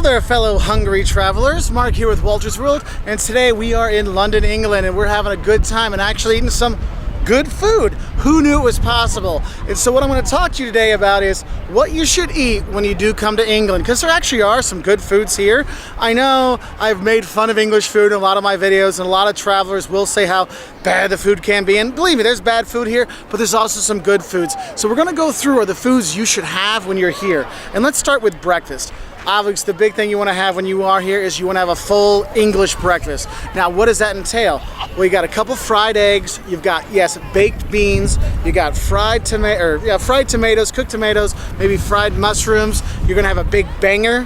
there, fellow hungry travelers. Mark here with Wolters World, and today we are in London, England, and we're having a good time and actually eating some good food. Who knew it was possible? And so what I'm going to talk to you today about is what you should eat when you do come to England, because there actually are some good foods here. I know I've made fun of English food in a lot of my videos, and a lot of travelers will say how bad the food can be, and believe me, there's bad food here, but there's also some good foods. So we're going to go through the foods you should have when you're here, and let's start with breakfast. Obviously, the big thing you want to have when you are here is you want to have a full English breakfast. Now, what does that entail? Well, you got a couple fried eggs. You've got, yes, baked beans. You got fried tomatoes, cooked tomatoes, maybe fried mushrooms. You're going to have a big banger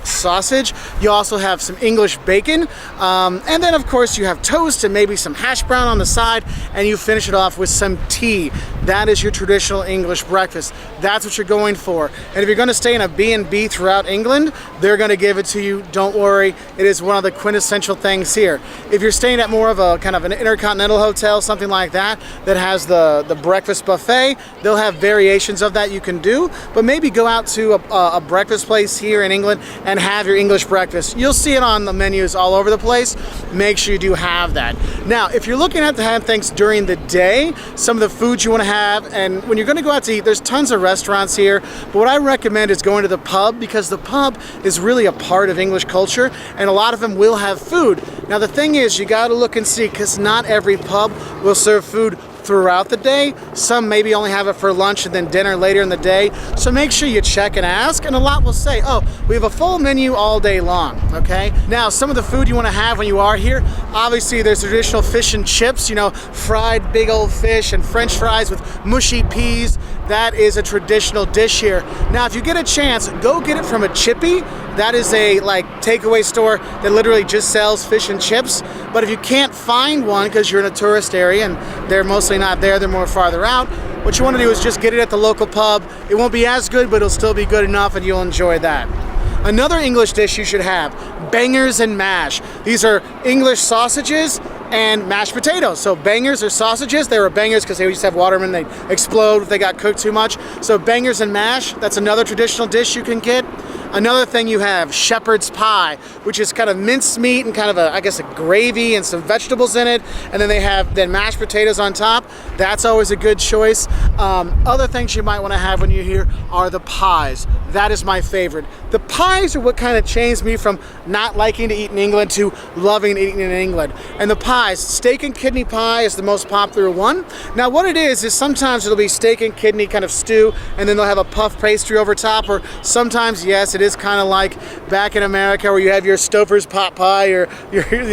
sausage. You also have some English bacon. And then, of course, you have toast and maybe some hash brown on the side. And you finish it off with some tea. That is your traditional English breakfast. That's what you're going for. And if you're going to stay in a B&B throughout England, they're going to give it to you. Don't worry, it is one of the quintessential things here. If you're staying at more of a kind of an intercontinental hotel, something like that, that has the breakfast buffet, they'll have variations of that you can do, but maybe go out to a breakfast place here in England and have your English breakfast. You'll see it on the menus all over the place. Make sure you do have that. Now, if you're looking at to have things during the day, some of the foods you want to have, and when you're going to go out to eat, there's tons of restaurants here, but what I recommend is going to the pub, because the pub is really a part of English culture, and a lot of them will have food. Now the thing is, you got to look and see, because not every pub will serve food throughout the day. Some maybe only have it for lunch and then dinner later in the day. So make sure you check and ask, and a lot will say, oh, we have a full menu all day long, okay? Now, some of the food you want to have when you are here, obviously there's traditional fish and chips, you know, fried big old fish and French fries with mushy peas. That is a traditional dish here. Now, if you get a chance, go get it from a Chippy. That is a takeaway store that literally just sells fish and chips. But if you can't find one because you're in a tourist area and they're mostly not there, they're more farther out, what you want to do is just get it at the local pub. It won't be as good, but it'll still be good enough and you'll enjoy that. Another English dish you should have, bangers and mash. These are English sausages and mashed potatoes. So bangers are sausages. They were bangers because they used to have watermen. They explode if they got cooked too much. So bangers and mash, that's another traditional dish you can get. Another thing you have, shepherd's pie, which is kind of minced meat and kind of a gravy and some vegetables in it. And then they have mashed potatoes on top. That's always a good choice. Other things you might want to have when you're here are the pies. That is my favorite. The pies are what kind of changed me from not liking to eat in England to loving eating in England. And the pies, steak and kidney pie is the most popular one. Now what it is sometimes it'll be steak and kidney kind of stew, and then they'll have a puff pastry over top, or sometimes, yes, it is kind of like back in America where you have your Stouffer's pot pie or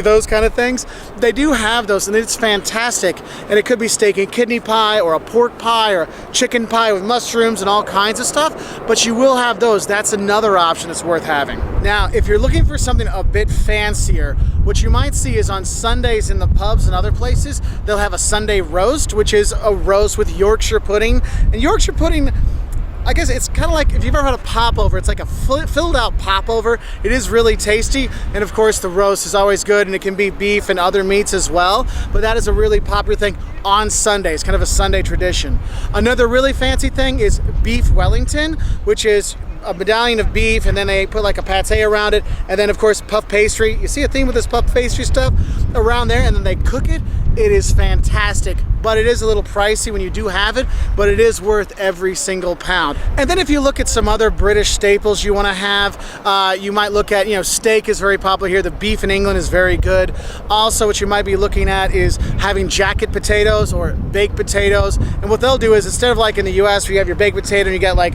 those kind of things. They do have those, and it's fantastic. And it could be steak and kidney pie or a pork pie or a chicken pie with mushrooms and all kinds of stuff, but you will have those. That's another option that's worth having. Now, if you're looking for something a bit fancier, what you might see is on Sundays in the pubs and other places, they'll have a Sunday roast, which is a roast with Yorkshire pudding. And Yorkshire pudding, I guess it's kind of like, if you've ever had a popover, it's like a filled out popover. It is really tasty, and of course the roast is always good, and it can be beef and other meats as well, but that is a really popular thing on Sundays, kind of a Sunday tradition. Another really fancy thing is beef Wellington, which is a medallion of beef, and then they put like a pate around it, and then of course puff pastry. You see a theme with this puff pastry stuff around there, and then they cook it. It is fantastic, but it is a little pricey when you do have it, but it is worth every single pound. And then if you look at some other British staples you want to have, you might look at, steak is very popular here. The beef in England is very good. Also, what you might be looking at is having jacket potatoes or baked potatoes. And what they'll do is, instead of like in the US where you have your baked potato and you get like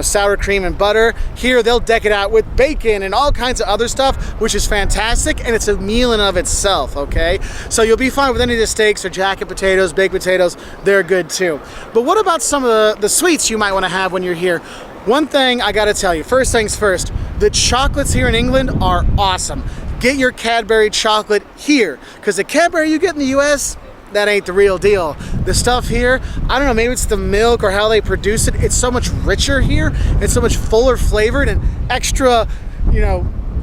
sour cream and butter, here they'll deck it out with bacon and all kinds of other stuff, which is fantastic, and it's a meal in and of itself, okay? So you'll be fine with any of the steaks or jacket potatoes, baked potatoes, they're good too. But what about some of the sweets you might want to have when you're here? One thing I gotta tell you, first things first, the chocolates here in England are awesome. Get your Cadbury chocolate here, because the Cadbury you get in the US, that ain't the real deal. The stuff here, I don't know, maybe it's the milk or how they produce it. It's so much richer here. It's so much fuller flavored and extra,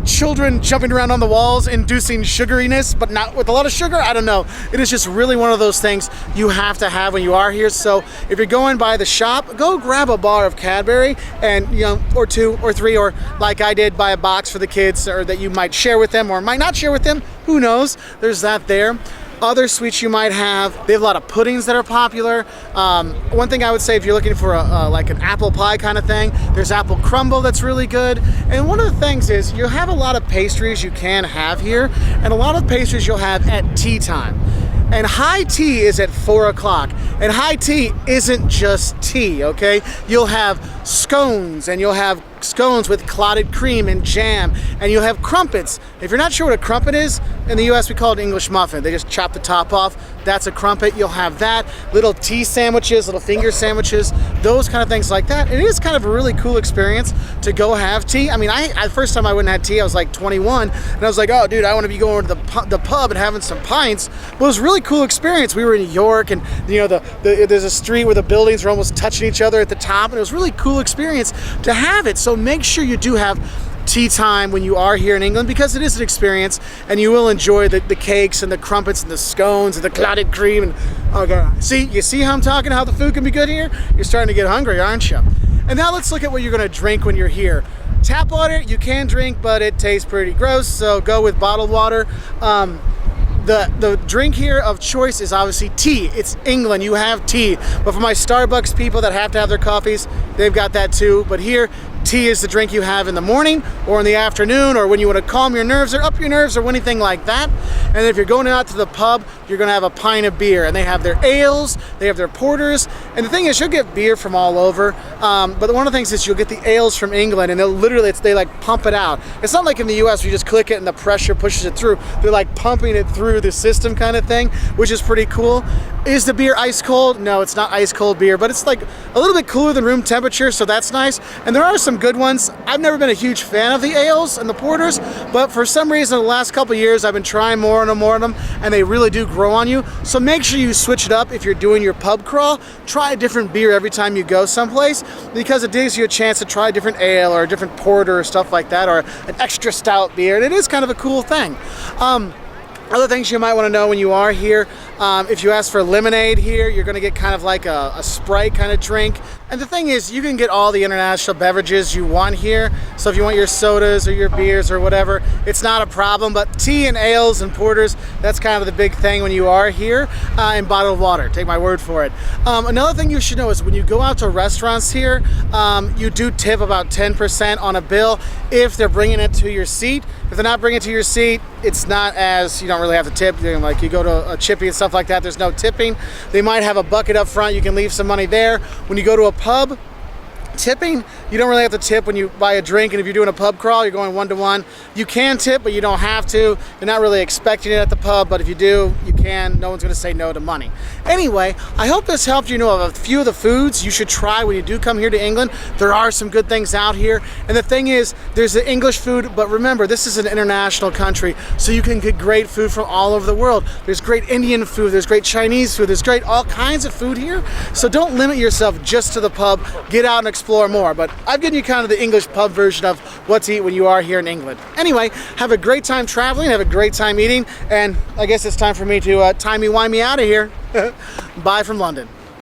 children jumping around on the walls, inducing sugariness, but not with a lot of sugar. I don't know. It is just really one of those things you have to have when you are here. So if you're going by the shop, go grab a bar of Cadbury and, you know, or 2 or 3, or like I did, buy a box for the kids, or that you might share with them or might not share with them. Who knows? There's that there. Other sweets you might have, they have a lot of puddings that are popular. One thing I would say, if you're looking for like an apple pie kind of thing, there's apple crumble that's really good. And one of the things is you'll have a lot of pastries you can have here, and a lot of pastries you'll have at tea time. And high tea is at 4 o'clock. And high tea isn't just tea, okay? You'll have scones, and you'll have scones with clotted cream and jam, and you'll have crumpits. If you're not sure what a crumpet is, in the US we call it English muffin. They just chop the top off. That's a crumpet. You'll have that. Little tea sandwiches, little finger sandwiches, those kind of things like that. It is kind of a really cool experience to go have tea. I mean, the first time I went and had tea, I was like 21, and I was like, oh dude, I want to be going to the pub and having some pints. But it was a really cool experience. We were in New York, and you know, there's a street where the buildings are almost touching each other at the top, and it was a really cool experience to have it. So make sure you do have tea time when you are here in England, because it is an experience, and you will enjoy the cakes and the crumpets and the scones and the clotted cream. And okay, you see how I'm talking, how the food can be good here? You're starting to get hungry, aren't you? And now let's look at what you're going to drink when you're here. Tap water you can drink, but it tastes pretty gross, so go with bottled water. The drink here of choice is obviously tea. It's England, you have tea. But for my Starbucks people that have to have their coffees, they've got that too. But here, tea is the drink you have in the morning or in the afternoon, or when you want to calm your nerves or up your nerves or anything like that. And if you're going out to the pub, you're going to have a pint of beer. And they have their ales, they have their porters. And the thing is, you'll get beer from all over. But one of the things is you'll get the ales from England, and they like pump it out. It's not like in the US where you just click it and the pressure pushes it through. They're like pumping it through the system kind of thing, which is pretty cool. Is the beer ice cold? No, it's not ice cold beer, but it's like a little bit cooler than room temperature, so that's nice. And there are some good ones. I've never been a huge fan of the ales and the porters, but for some reason the last couple of years I've been trying more and more of them, and they really do grow on you. So make sure you switch it up if you're doing your pub crawl. Try a different beer every time you go someplace, because it gives you a chance to try a different ale or a different porter or stuff like that, or an extra stout beer, and it is kind of a cool thing. Other things you might want to know when you are here, if you ask for lemonade here, you're going to get kind of like a Sprite kind of drink. And the thing is, you can get all the international beverages you want here. So if you want your sodas or your beers or whatever, it's not a problem. But tea and ales and porters, that's kind of the big thing when you are here. And bottled water, take my word for it. Another thing you should know is when you go out to restaurants here, you do tip about 10% on a bill if they're bringing it to your seat. If they're not bringing it to your seat, it's not as, you don't really have to tip. Like you go to a Chippy and stuff like that, there's no tipping. They might have a bucket up front, you can leave some money there. When you go to a pub, tipping, you don't really have to tip when you buy a drink, and if you're doing a pub crawl, you're going 1-to-1. You can tip, but you don't have to. You're not really expecting it at the pub, but if you do, you can. No one's going to say no to money. Anyway, I hope this helped you know of a few of the foods you should try when you do come here to England. There are some good things out here, and the thing is, there's the English food, but remember, this is an international country, so you can get great food from all over the world. There's great Indian food, there's great Chinese food, there's great all kinds of food here, so don't limit yourself just to the pub. Get out and explore more. But I've given you kind of the English pub version of what to eat when you are here in England. Anyway, have a great time traveling, have a great time eating, and I guess it's time for me to timey-wimey out of here. Bye from London.